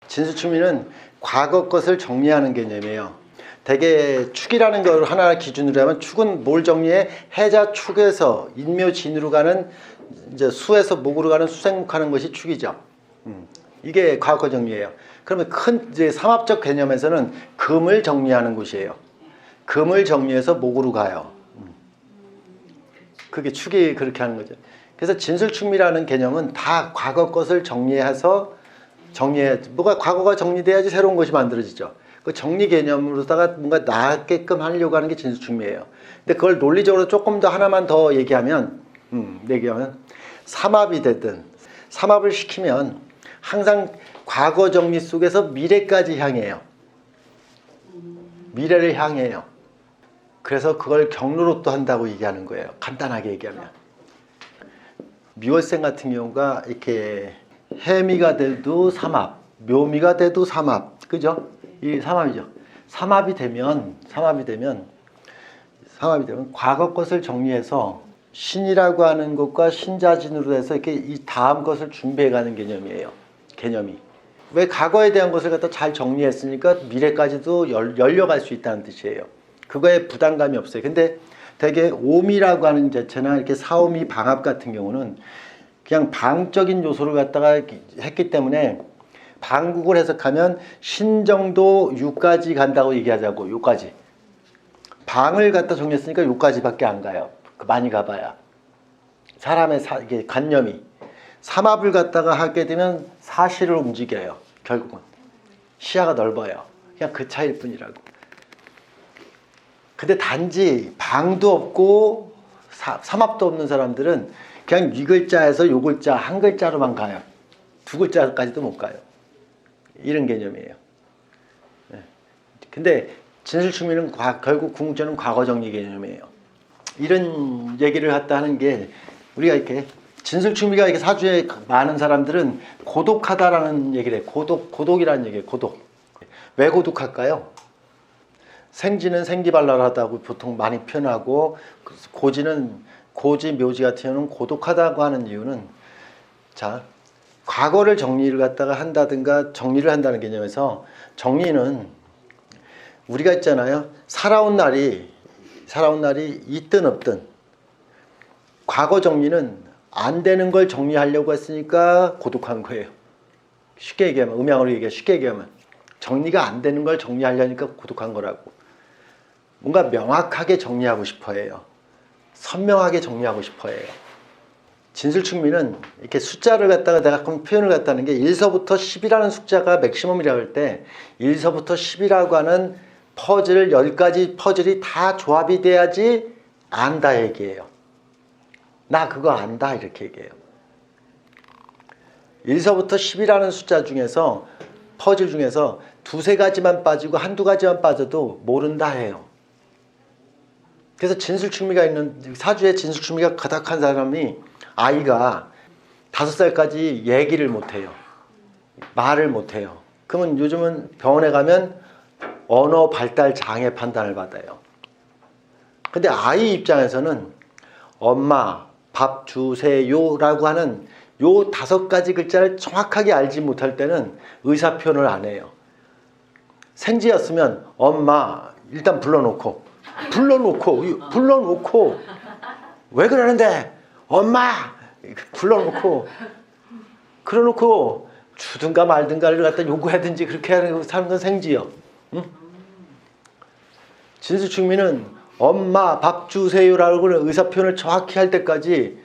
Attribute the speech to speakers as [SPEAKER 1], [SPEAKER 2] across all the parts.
[SPEAKER 1] 진술충미는 과거 것을 정리하는 개념이에요. 대개 축이라는 걸 하나 기준으로 하면 축은 뭘 정리해? 해자 축에서 인묘진으로 가는 이제 수에서 목으로 가는 수생목하는 것이 축이죠. 이게 과거 정리예요. 그러면 큰 이제 삼합적 개념에서는 금을 정리하는 곳이에요. 금을 정리해서 목으로 가요. 그게 축이 그렇게 하는 거죠. 그래서 진술충미라는 개념은 다 과거 것을 뭐가 과거가 정리돼야지 새로운 것이 만들어지죠. 그 정리 개념으로다가 뭔가 나게끔 하려고 하는 게 진술충미예요. 근데 그걸 논리적으로 조금 더 하나만 더 얘기하면 삼합이 되든 삼합을 시키면 항상 과거 정리 속에서 미래까지 향해요. 미래를 향해요. 그래서 그걸 경로로 또 한다고 얘기하는 거예요. 간단하게 얘기하면. 미월생 같은 경우가 이렇게 해미가 돼도 삼합, 묘미가 돼도 삼합, 그죠? 이 삼합이죠. 삼합이 되면 과거 것을 정리해서 신이라고 하는 것과 신자진으로 해서 이렇게 이 다음 것을 준비해가는 개념이에요. 개념이. 왜 과거에 대한 것을 갖다 잘 정리했으니까 미래까지도 열려갈 수 있다는 뜻이에요. 그거에 부담감이 없어요. 근데 되게 오미라고 하는 자체나 이렇게 사오미 방합 같은 경우는 그냥 방적인 요소를 갖다가 했기 때문에 방국을 해석하면 신정도 6까지 간다고 얘기하자고. 요까지. 방을 갖다 정리했으니까 요까지밖에 안 가요. 많이 가봐야. 사람의 이게 관념이. 삼합을 갖다가 하게 되면 사실을 움직여요. 결국은. 시야가 넓어요. 그냥 그 차이일 뿐이라고. 근데 단지 방도 없고 삼합도 없는 사람들은 그냥 이 글자에서 요 글자 한 글자로만 가요. 두 글자까지도 못 가요. 이런 개념이에요. 근데 진술충미는 결국 궁극적으로는 과거 정리 개념이에요. 이런 얘기를 갖다 하는 게 우리가 이렇게 진술충미가 이렇게 사주에 많은 사람들은 고독하다라는 얘기를 해요. 고독이라는 얘기예요. 고독. 왜 고독할까요? 생지는 생기발랄하다고 보통 많이 표현하고 고지, 묘지 같은 경우는 고독하다고 하는 이유는 자, 과거를 정리를 갖다가 한다든가 정리를 한다는 개념에서 정리는 우리가 있잖아요. 살아온 날이 있든 없든 과거 정리는 안 되는 걸 정리하려고 했으니까 고독한 거예요. 쉽게 얘기하면 음양으로 쉽게 얘기하면 정리가 안 되는 걸 정리하려니까 고독한 거라고. 뭔가 명확하게 정리하고 싶어 해요. 선명하게 정리하고 싶어 해요. 진술충미는 이렇게 숫자를 갖다가 내가 표현을 갖다는 게 1서부터 10이라는 숫자가 맥시멈이라고 할 때 1서부터 10이라고 하는 퍼즐 10가지 퍼즐이 다 조합이 돼야지 안다 얘기예요. 나 그거 안다 이렇게 얘기해요. 1서부터 10이라는 숫자 중에서 퍼즐 중에서 두세 가지만 빠지고 한두 가지만 빠져도 모른다 해요. 그래서 진술충미가 있는 사주에 진술충미가 가득한 사람이 아이가 5살까지 얘기를 못해요. 말을 못해요. 그러면 요즘은 병원에 가면 언어 발달 장애 판단을 받아요. 근데 아이 입장에서는 엄마 밥 주세요 라고 하는 요 5가지 글자를 정확하게 알지 못할 때는 의사 표현을 안 해요. 생지였으면 엄마 일단 불러놓고 왜 그러는데 엄마 그러놓고 주든가 말든가를 갖다 요구하든지 그렇게 하는 사는 건 생지요. 응? 진술충미는 엄마 밥 주세요라고 하는 의사 표현을 정확히 할 때까지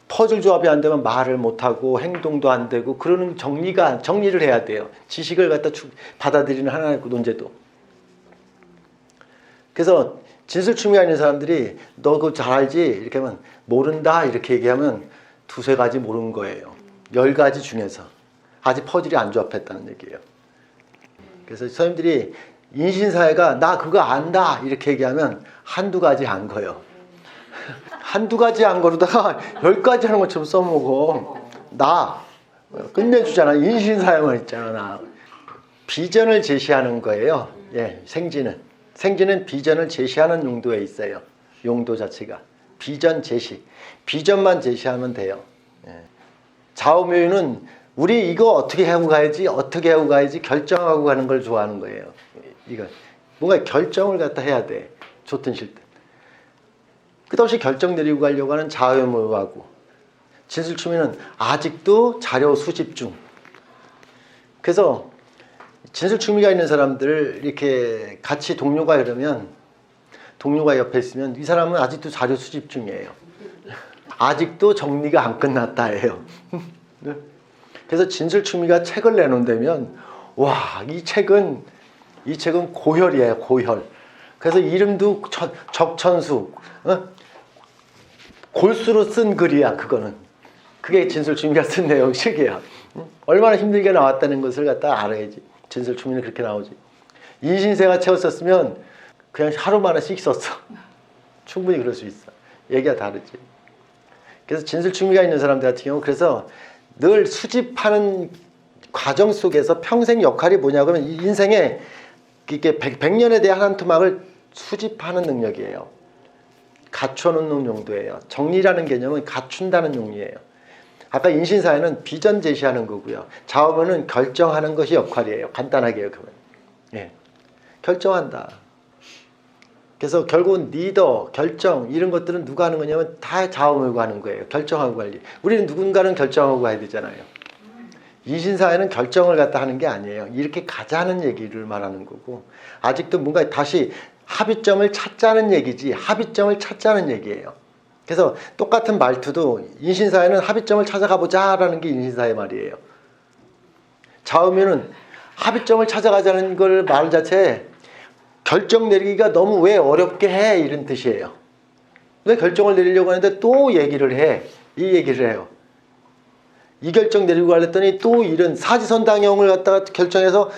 [SPEAKER 1] 퍼즐 조합이 안 되면 말을 못하고 행동도 안 되고 그러는 정리를 해야 돼요. 지식을 갖다 받아들이는 하나의 논제도. 그래서 진술충미가 있는 사람들이 너 그거 잘 알지? 이렇게 하면 모른다 이렇게 얘기하면 두세 가지 모르는 거예요. 10가지 중에서 아직 퍼즐이 안 조합했다는 얘기예요. 그래서 선생님들이 인신사회가 나 그거 안다 이렇게 얘기하면 한두 가지 안 거예요. 한두 가지 안 거로다가 10가지 하는 것처럼 써먹어. 나 끝내주잖아. 인신사회만 있잖아. 나. 비전을 제시하는 거예요. 예, 생지는 비전을 제시하는 용도에 있어요. 용도 자체가 비전 제시, 비전만 제시하면 돼요. 예. 좌우묘유는 우리 이거 어떻게 하고 가야지 결정하고 가는 걸 좋아하는 거예요. 이거 뭔가 결정을 갖다 해야 돼. 좋든 싫든. 끝없이 결정 내리고 가려고 하는 자유무하고 진술추미는 아직도 자료 수집 중. 그래서 진술추미가 있는 사람들을 이렇게 같이 동료가 이러면 동료가 옆에 있으면 이 사람은 아직도 자료 수집 중이에요. 아직도 정리가 안 끝났다예요. 그래서 진술추미가 책을 내놓는다면 와, 이 책은 고혈이에요. 고혈. 그래서 이름도 적천수, 골수로 쓴 글이야. 그거는. 그게 진술추미가 쓴 내용식이야. 얼마나 힘들게 나왔다는 것을 갖다 알아야지. 진술추미는 그렇게 나오지. 인신세가 책을 썼으면 그냥 하루 만에씩 썼어. 충분히 그럴 수 있어. 얘기가 다르지. 그래서 진술추미가 있는 사람들 같은 경우 그래서 늘 수집하는 과정 속에서 평생 역할이 뭐냐 그러면 인생에 이렇게 100년에 대한 한 토막을 수집하는 능력이에요. 갖춰놓는 용도예요. 정리라는 개념은 갖춘다는 용이에요. 아까 인신사회는 비전 제시하는 거고요. 자음은 결정하는 것이 역할이에요. 간단하게 그러면. 예. 결정한다. 그래서 결국은 리더, 결정 이런 것들은 누가 하는 거냐면 다 자음을고 하는 거예요. 결정하고 관리. 우리는 누군가는 결정하고 가야 되잖아요. 인신사회는 결정을 갖다 하는 게 아니에요. 이렇게 가자는 얘기를 말하는 거고 아직도 뭔가 다시 합의점을 찾자는 얘기지 합의점을 찾자는 얘기예요. 그래서 똑같은 말투도 인신사회는 합의점을 찾아가보자 라는 게 인신사회 말이에요. 자음에는 합의점을 찾아가자는 걸 말 자체에 결정 내리기가 너무 왜 어렵게 해 이런 뜻이에요. 왜 결정을 내리려고 하는데 또 얘기를 해. 이 얘기를 해요. 이 결정 내리고 하랬더니 또 이런 사지선당형을 갖다가 결정해서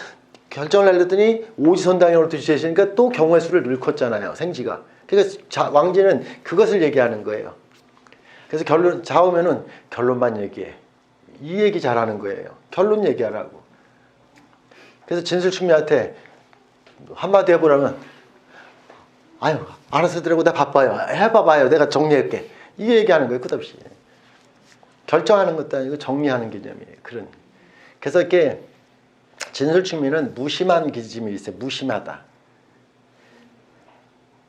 [SPEAKER 1] 결정을 하려더니 오지선당형으로 뒤집으시니까 또 경우의 수를 늘컸잖아요. 생지가. 그러니까 왕지는 그것을 얘기하는 거예요. 그래서 결론 자오면은 결론만 얘기해. 이 얘기 잘하는 거예요. 결론 얘기하라고. 그래서 진술충미한테 한마디 해보라면 아유 알아서 들으라고 나 바빠요. 해봐봐요. 내가 정리할게. 이게 얘기하는 거예요. 끝없이. 결정하는 것도 아니고 정리하는 개념이에요. 그런. 그래서 이렇게 진술충미는 무심한 기질이 있어요. 무심하다.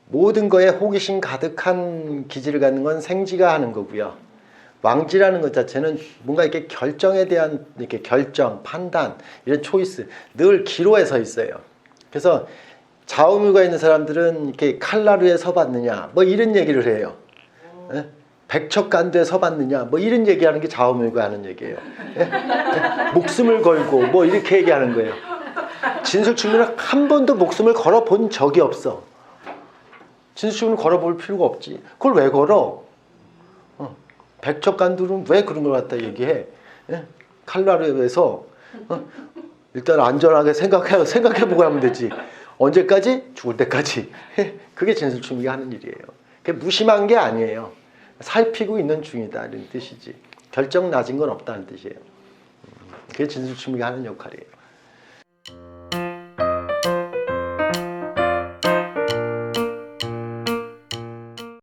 [SPEAKER 1] 모든 거에 호기심 가득한 기질을 갖는 건 생지가 하는 거고요. 왕지라는 것 자체는 뭔가 이렇게 결정에 대한 이렇게 결정, 판단, 이런 초이스 늘 기로에 서 있어요. 그래서 자음을가 있는 사람들은 이렇게 칼라루에 서봤느냐, 뭐 이런 얘기를 해요. 예? 백척간두에 서봤느냐, 뭐 이런 얘기하는 게 자음을가 하는 얘기예요. 예? 목숨을 걸고 뭐 이렇게 얘기하는 거예요. 진술충미는 한 번도 목숨을 걸어본 적이 없어. 진술충미는 걸어볼 필요가 없지. 그걸 왜 걸어? 백척간두는 왜 그런 걸 갖다 얘기해? 예? 칼라루에서 일단 안전하게 생각해보고 하면 되지. 언제까지? 죽을 때까지. 그게 진술충미가 하는 일이에요. 그게 무심한 게 아니에요. 살피고 있는 중이다 이런 뜻이지. 결정 낮은 건 없다는 뜻이에요. 그게 진술충미가 하는 역할이에요.